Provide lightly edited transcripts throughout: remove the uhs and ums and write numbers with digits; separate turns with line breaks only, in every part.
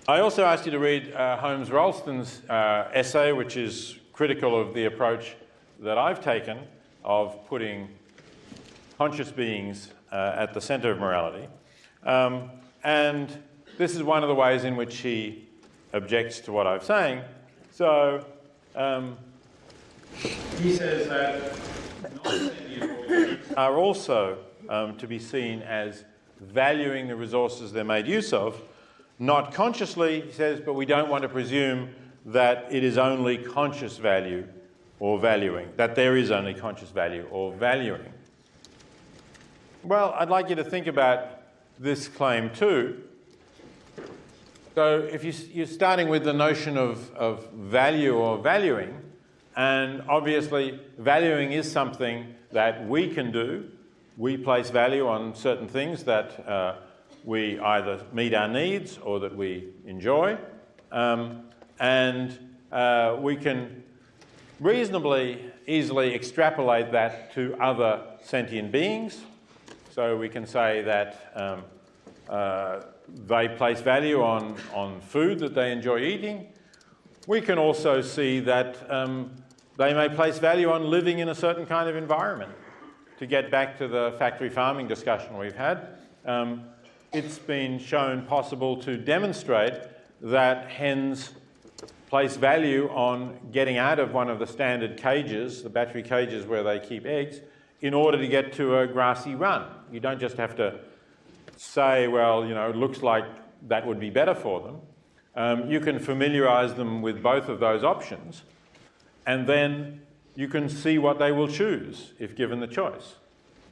I also asked you to read Holmes Rolston's essay, which is critical of the approach that I've taken of putting conscious beings at the centre of morality. And this is one of the ways in which he objects to what I'm saying. So he says that non-sentient organisms are also to be seen as valuing the resources they're made use of, not consciously, he says, but we don't want to presume that it is only conscious value or valuing, that there is only conscious value or valuing. Well, I'd like you to think about this claim too. So if you're starting with the notion of value or valuing, and obviously valuing is something that we can do. We place value on certain things that we either meet our needs or that we enjoy, and we can reasonably easily extrapolate that to other sentient beings. So we can say that they place value on food that they enjoy eating. We can also see that they may place value on living in a certain kind of environment. To get back to the factory farming discussion we've had, it's been shown possible to demonstrate that hens place value on getting out of one of the standard cages, the battery cages where they keep eggs, in order to get to a grassy run. You don't just have to say, well, you know, it looks like that would be better for them. You can familiarise them with both of those options, and then you can see what they will choose if given the choice.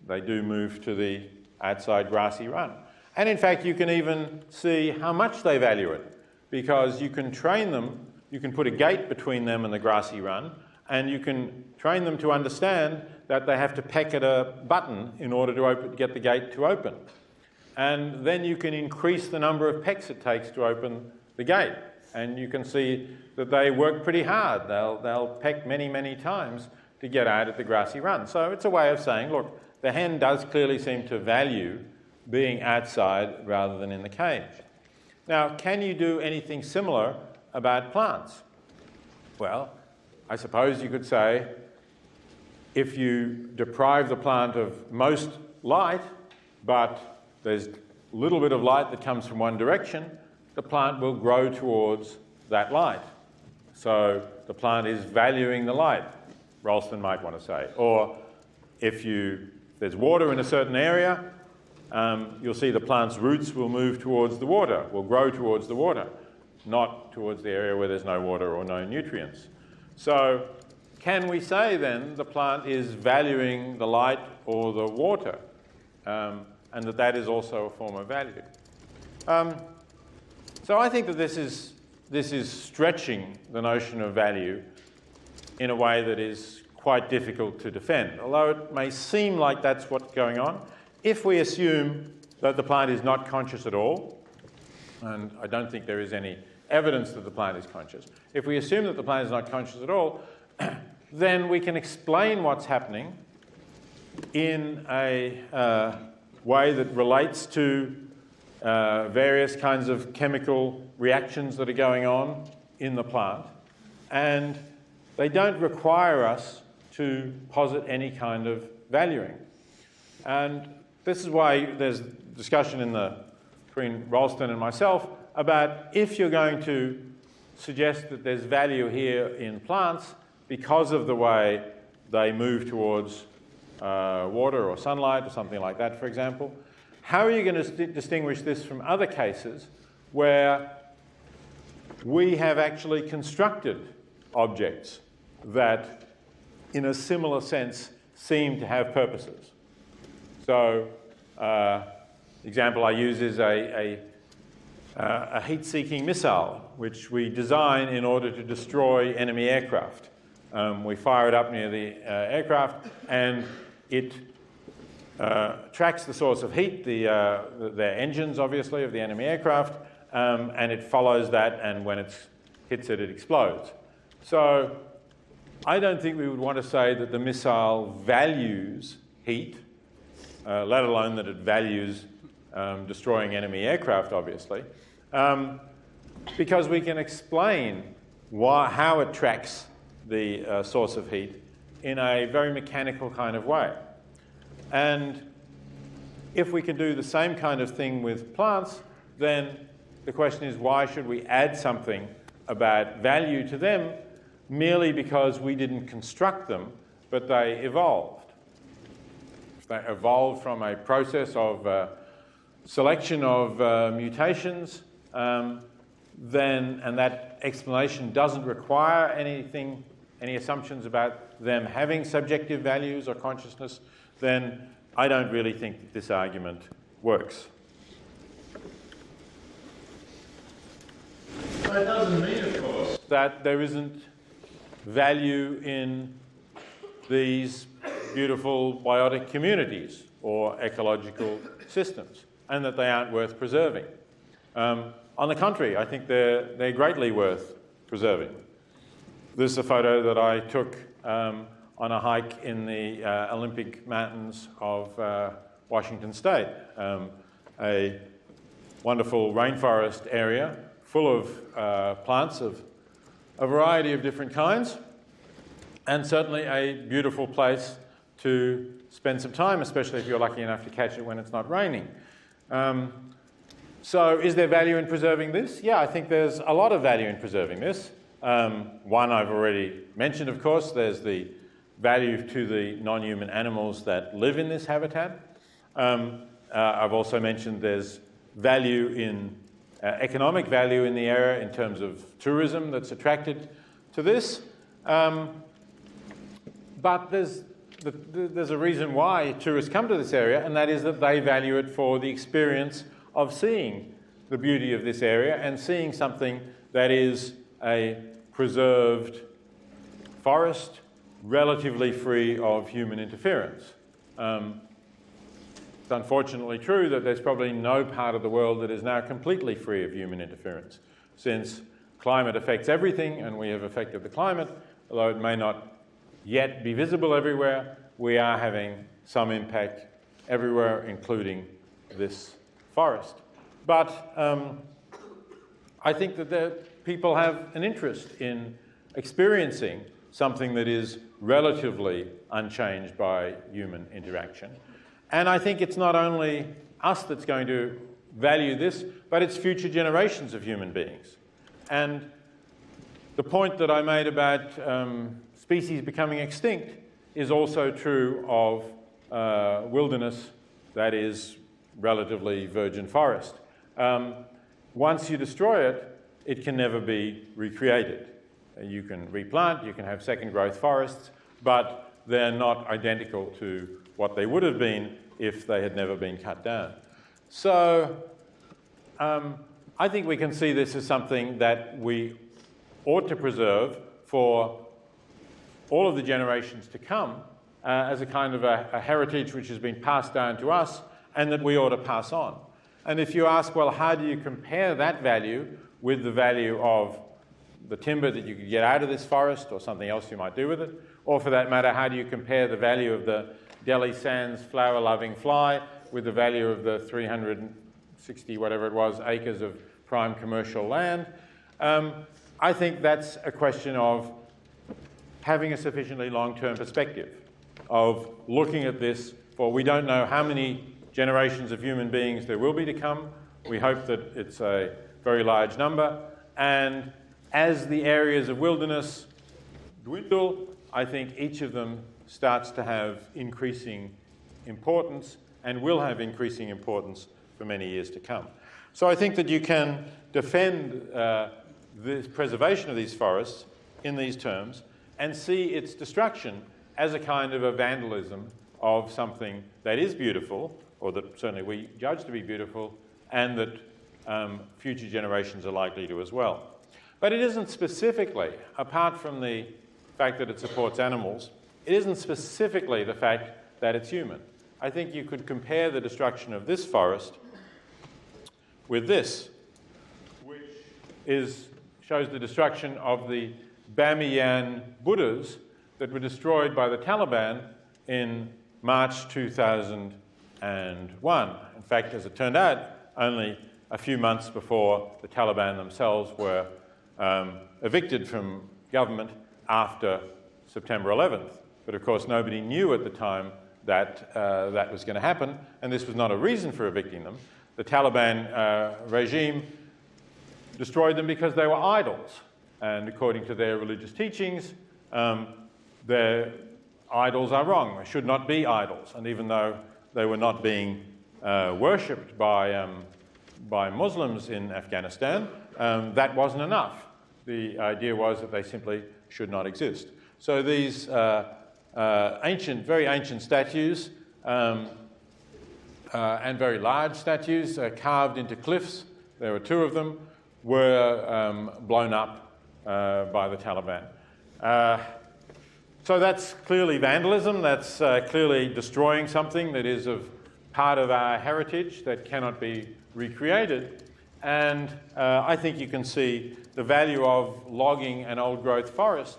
They do move to the outside grassy run. And in fact, you can even see how much they value it, because you can train them, you can put a gate between them and the grassy run, and you can train them to understand that they have to peck at a button in order to get the gate to open. And then you can increase the number of pecks it takes to open the gate. And you can see that they work pretty hard. They'll peck many, many times to get out at the grassy run. So it's a way of saying, look, the hen does clearly seem to value being outside rather than in the cage. Now, can you do anything similar about plants? Well, I suppose you could say, if you deprive the plant of most light, but there's a little bit of light that comes from one direction, the plant will grow towards that light. So the plant is valuing the light, Rolston might want to say. Or if there's water in a certain area, you'll see the plant's roots will move towards the water, will grow towards the water, not towards the area where there's no water or no nutrients. So can we say then the plant is valuing the light or the water, and that is also a form of value? So I think that this is stretching the notion of value in a way that is quite difficult to defend, although it may seem like that's what's going on. If we assume that the plant is not conscious at all, and I don't think there is any evidence that the plant is conscious, if we assume that the plant is not conscious at all, then we can explain what's happening in a way that relates to various kinds of chemical reactions that are going on in the plant, and they don't require us to posit any kind of valuing. And this is why there's discussion between Rolston and myself about if you're going to suggest that there's value here in plants because of the way they move towards water or sunlight or something like that, for example, how are you going to distinguish this from other cases where we have actually constructed objects that, in a similar sense, seem to have purposes? So, the example I use is a heat-seeking missile, which we design in order to destroy enemy aircraft. We fire it up near the aircraft, and it tracks the source of heat, the engines, obviously, of the enemy aircraft, and it follows that, and when it hits it, it explodes. So I don't think we would want to say that the missile values heat, let alone that it values destroying enemy aircraft, obviously. because we can explain how it tracks the source of heat in a very mechanical kind of way. And if we can do the same kind of thing with plants, then the question is, why should we add something about value to them merely because we didn't construct them, but they evolved? If they evolved from a process of selection of mutations, then, and that explanation doesn't require any assumptions about them having subjective values or consciousness, then I don't really think that this argument works. That doesn't mean, of course, that there isn't value in these beautiful biotic communities or ecological systems, and that they aren't worth preserving. On the contrary, I think they're greatly worth preserving. This is a photo that I took on a hike in the Olympic Mountains of Washington State, a wonderful rainforest area full of plants of a variety of different kinds, and certainly a beautiful place to spend some time, especially if you're lucky enough to catch it when it's not raining. So is there value in preserving this? Yeah, I think there's a lot of value in preserving this. One I've already mentioned, of course, there's the value to the non-human animals that live in this habitat. I've also mentioned there's value in economic value in the area in terms of tourism that's attracted to this. But there's a reason why tourists come to this area, and that is that they value it for the experience of seeing the beauty of this area and seeing something that is a preserved forest, relatively free of human interference. It's unfortunately true that there's probably no part of the world that is now completely free of human interference, since climate affects everything and we have affected the climate. Although it may not yet be visible everywhere, we are having some impact everywhere, including this forest. But I think that people have an interest in experiencing something that is relatively unchanged by human interaction. And I think it's not only us that's going to value this, but it's future generations of human beings. And the point that I made about species becoming extinct is also true of wilderness that is relatively virgin forest. Once you destroy it, it can never be recreated. You can replant, you can have second growth forests, but they're not identical to what they would have been if they had never been cut down. So I think we can see this as something that we ought to preserve for all of the generations to come as a kind of a heritage which has been passed down to us and that we ought to pass on. And if you ask, well, how do you compare that value with the value of the timber that you could get out of this forest or something else you might do with it? Or for that matter, how do you compare the value of the Delhi Sands flower-loving fly with the value of the 360, whatever it was, acres of prime commercial land? I think that's a question of having a sufficiently long-term perspective, of looking at this for we don't know how many generations of human beings there will be to come. We hope that it's a very large number. And as the areas of wilderness dwindle, I think each of them starts to have increasing importance and will have increasing importance for many years to come. So I think that you can defend the preservation of these forests in these terms and see its destruction as a kind of a vandalism of something that is beautiful, or that certainly we judge to be beautiful, and that future generations are likely to as well. But it isn't specifically, apart from the fact that it supports animals, it isn't specifically the fact that it's human. I think you could compare the destruction of this forest with this, which shows the destruction of the Bamiyan Buddhas that were destroyed by the Taliban in March 2001. In fact, as it turned out, only a few months before the Taliban themselves were evicted from government after September 11th. But of course, nobody knew at the time that that was going to happen, and this was not a reason for evicting them. The Taliban regime destroyed them because they were idols, and according to their religious teachings, their idols are wrong. They should not be idols, and even though they were not being worshipped by Muslims in Afghanistan, that wasn't enough. The idea was that they simply should not exist. So these very ancient statues and very large statues carved into cliffs, there were 2 of them, were blown up by the Taliban. So that's clearly vandalism, that's clearly destroying something that is part of our heritage that cannot be recreated. And I think you can see the value of logging an old-growth forest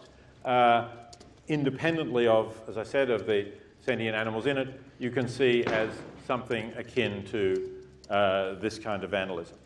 independently of, as I said, of the sentient animals in it. You can see as something akin to this kind of vandalism.